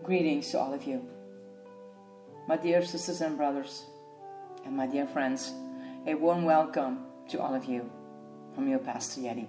Greetings to all of you, my dear sisters and brothers, and my dear friends. A warm welcome to all of you from your Pastor Yeti.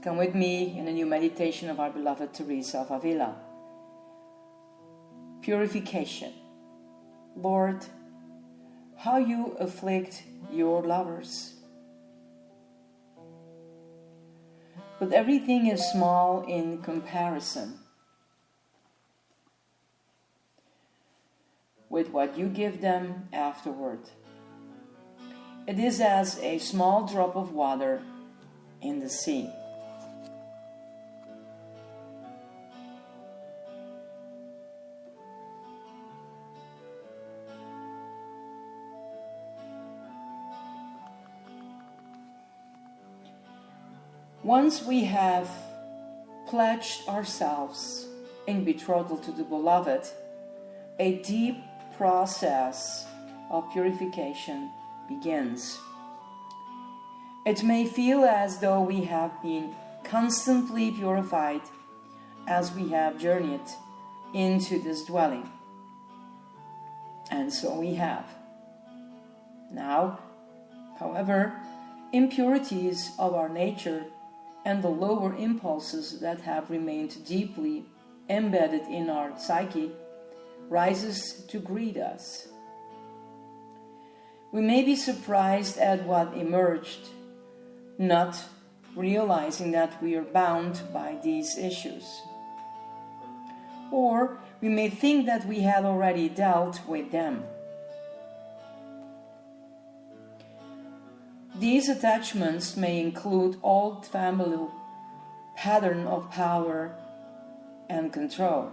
Come with me in a new meditation of our beloved Teresa of Avila. Purification. Lord, how you afflict your lovers. But everything is small in comparison with what you give them afterward. It is as a small drop of water in the sea. Once we have pledged ourselves in betrothal to the Beloved, a deep process of purification begins. It may feel as though we have been constantly purified as we have journeyed into this dwelling. And so we have. Now, however, impurities of our nature and the lower impulses that have remained deeply embedded in our psyche rises to greet us. We may be surprised at what emerged, not realizing that we are bound by these issues. Or we may think that we had already dealt with them. These attachments may include old family pattern of power and control,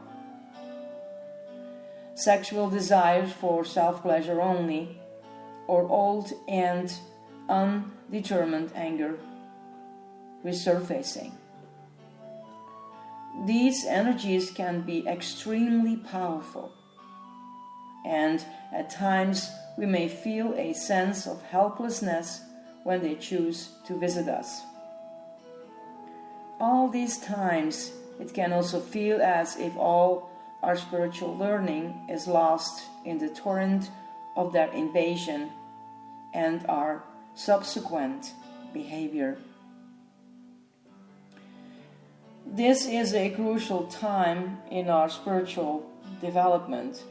sexual desires for self-pleasure only, or old and undetermined anger resurfacing. These energies can be extremely powerful, and at times we may feel a sense of helplessness when they choose to visit us. All these times, it can also feel as if all our spiritual learning is lost in the torrent of their invasion and our subsequent behavior. This is a crucial time in our spiritual development.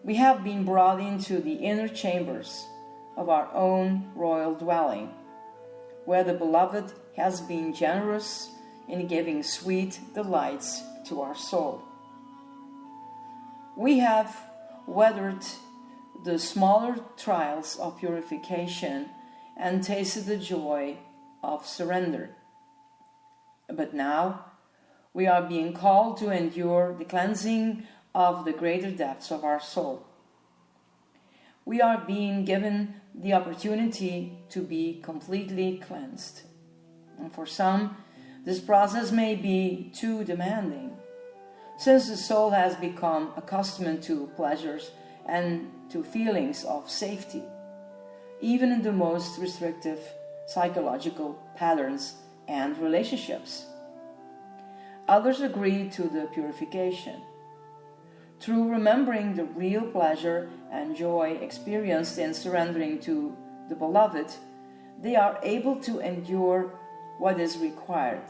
We have been brought into the inner chambers of our own royal dwelling, where the Beloved has been generous in giving sweet delights to our soul. We have weathered the smaller trials of purification and tasted the joy of surrender. But now we are being called to endure the cleansing of the greater depths of our soul. We are being given the opportunity to be completely cleansed. And for some, this process may be too demanding, since the soul has become accustomed to pleasures and to feelings of safety, even in the most restrictive psychological patterns and relationships. Others agree to the purification. Through remembering the real pleasure and joy experienced in surrendering to the Beloved, they are able to endure what is required,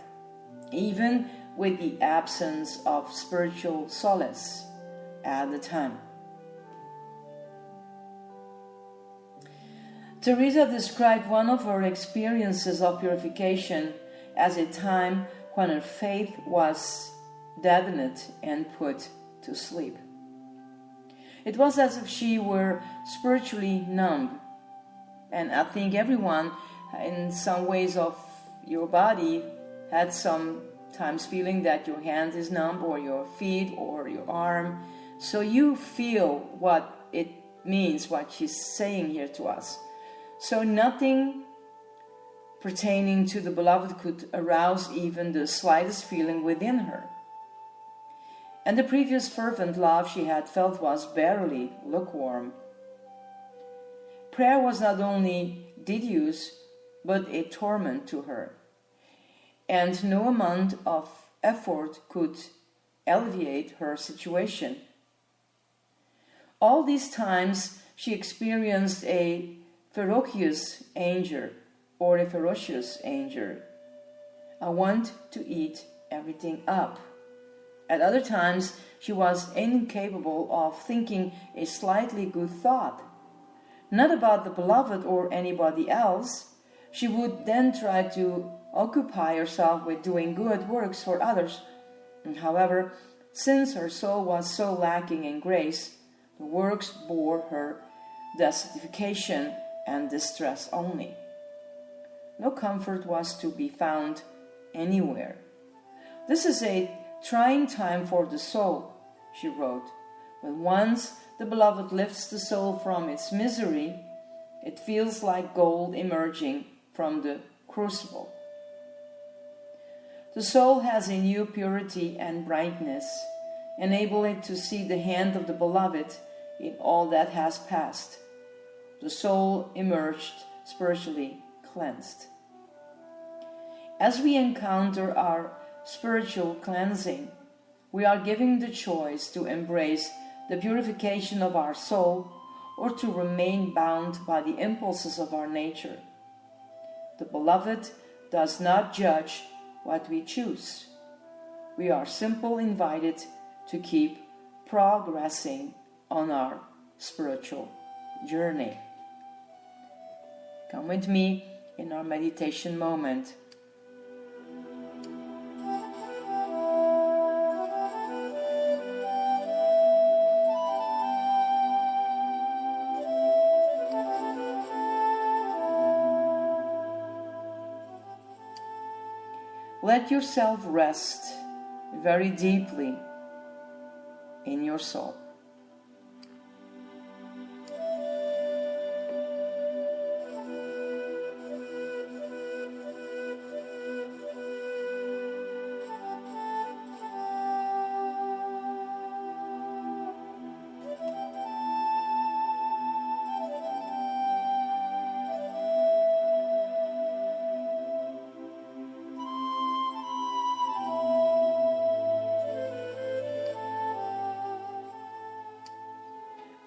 even with the absence of spiritual solace at the time. Teresa described one of her experiences of purification as a time when her faith was deadened and put to sleep. It was as if she were spiritually numb, and I think everyone in some ways of your body had sometimes feeling that your hand is numb, or your feet, or your arm. So you feel what it means, what she's saying here to us. So nothing pertaining to the Beloved could arouse even the slightest feeling within her. And the previous fervent love she had felt was barely lukewarm. Prayer was not only tedious, but a torment to her, and no amount of effort could alleviate her situation. All these times she experienced a ferocious anger, I want to eat everything up. At other times, she was incapable of thinking a slightly good thought, not about the beloved or anybody else. She would then try to occupy herself with doing good works for others. And however, since her soul was so lacking in grace, the works bore her desertification and distress only. No comfort was to be found anywhere. This is a trying time for the soul, she wrote, but once the beloved lifts the soul from its misery, it feels like gold emerging from the crucible. The soul has a new purity and brightness, enable it to see the hand of the beloved in all that has passed. The soul emerged spiritually cleansed. As we encounter our spiritual cleansing, we are given the choice to embrace the purification of our soul or to remain bound by the impulses of our nature. The beloved does not judge what we choose. We are simply invited to keep progressing on our spiritual journey. Come with me in our meditation moment. Let yourself rest very deeply in your soul.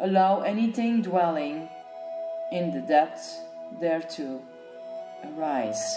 Allow anything dwelling in the depths there to arise.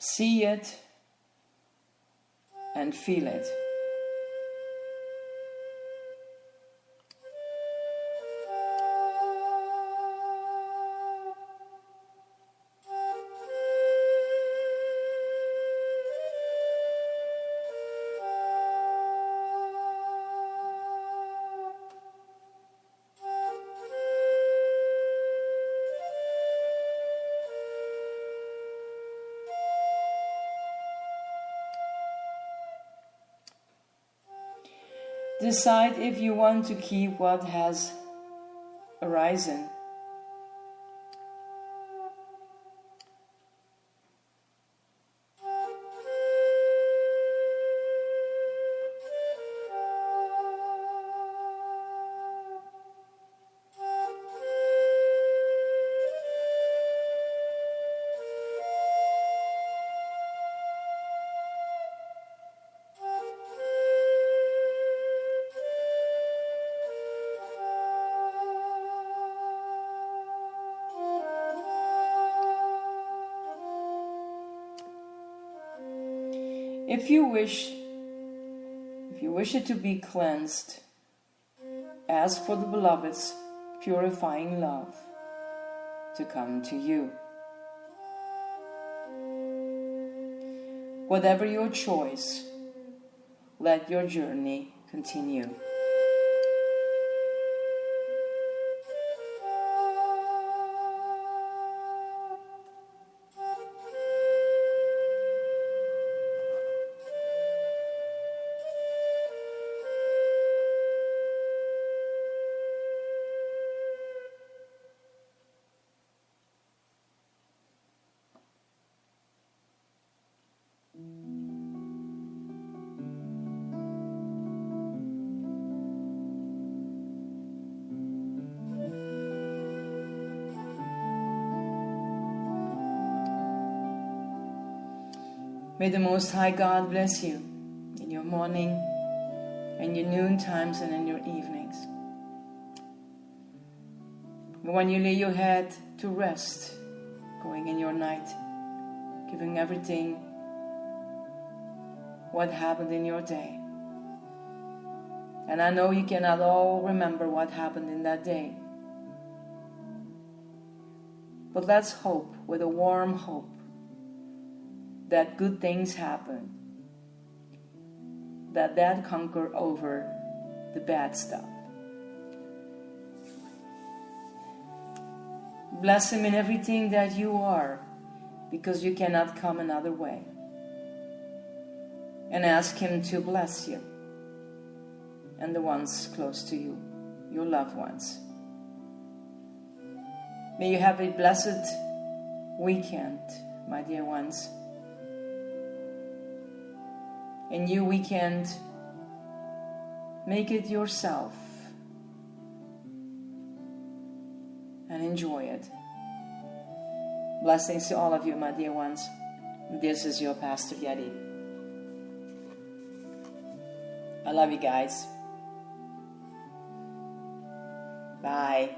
See it and feel it. Decide if you want to keep what has arisen. If you wish it to be cleansed, ask for the beloved's purifying love to come to you. Whatever your choice, let your journey continue. May the Most High God bless you in your morning, in your noon times, and in your evenings. When you lay your head to rest, going in your night, giving everything what happened in your day. And I know you cannot all remember what happened in that day. But let's hope, with a warm hope, that good things happen, that conquer over the bad stuff. Bless Him in everything that you are, because you cannot come another way. And ask Him to bless you and the ones close to you, your loved ones. May you have a blessed weekend, my dear ones. A new weekend, make it yourself and enjoy it. Blessings to all of you, my dear ones. This is your Pastor Yeti. I love you guys. Bye.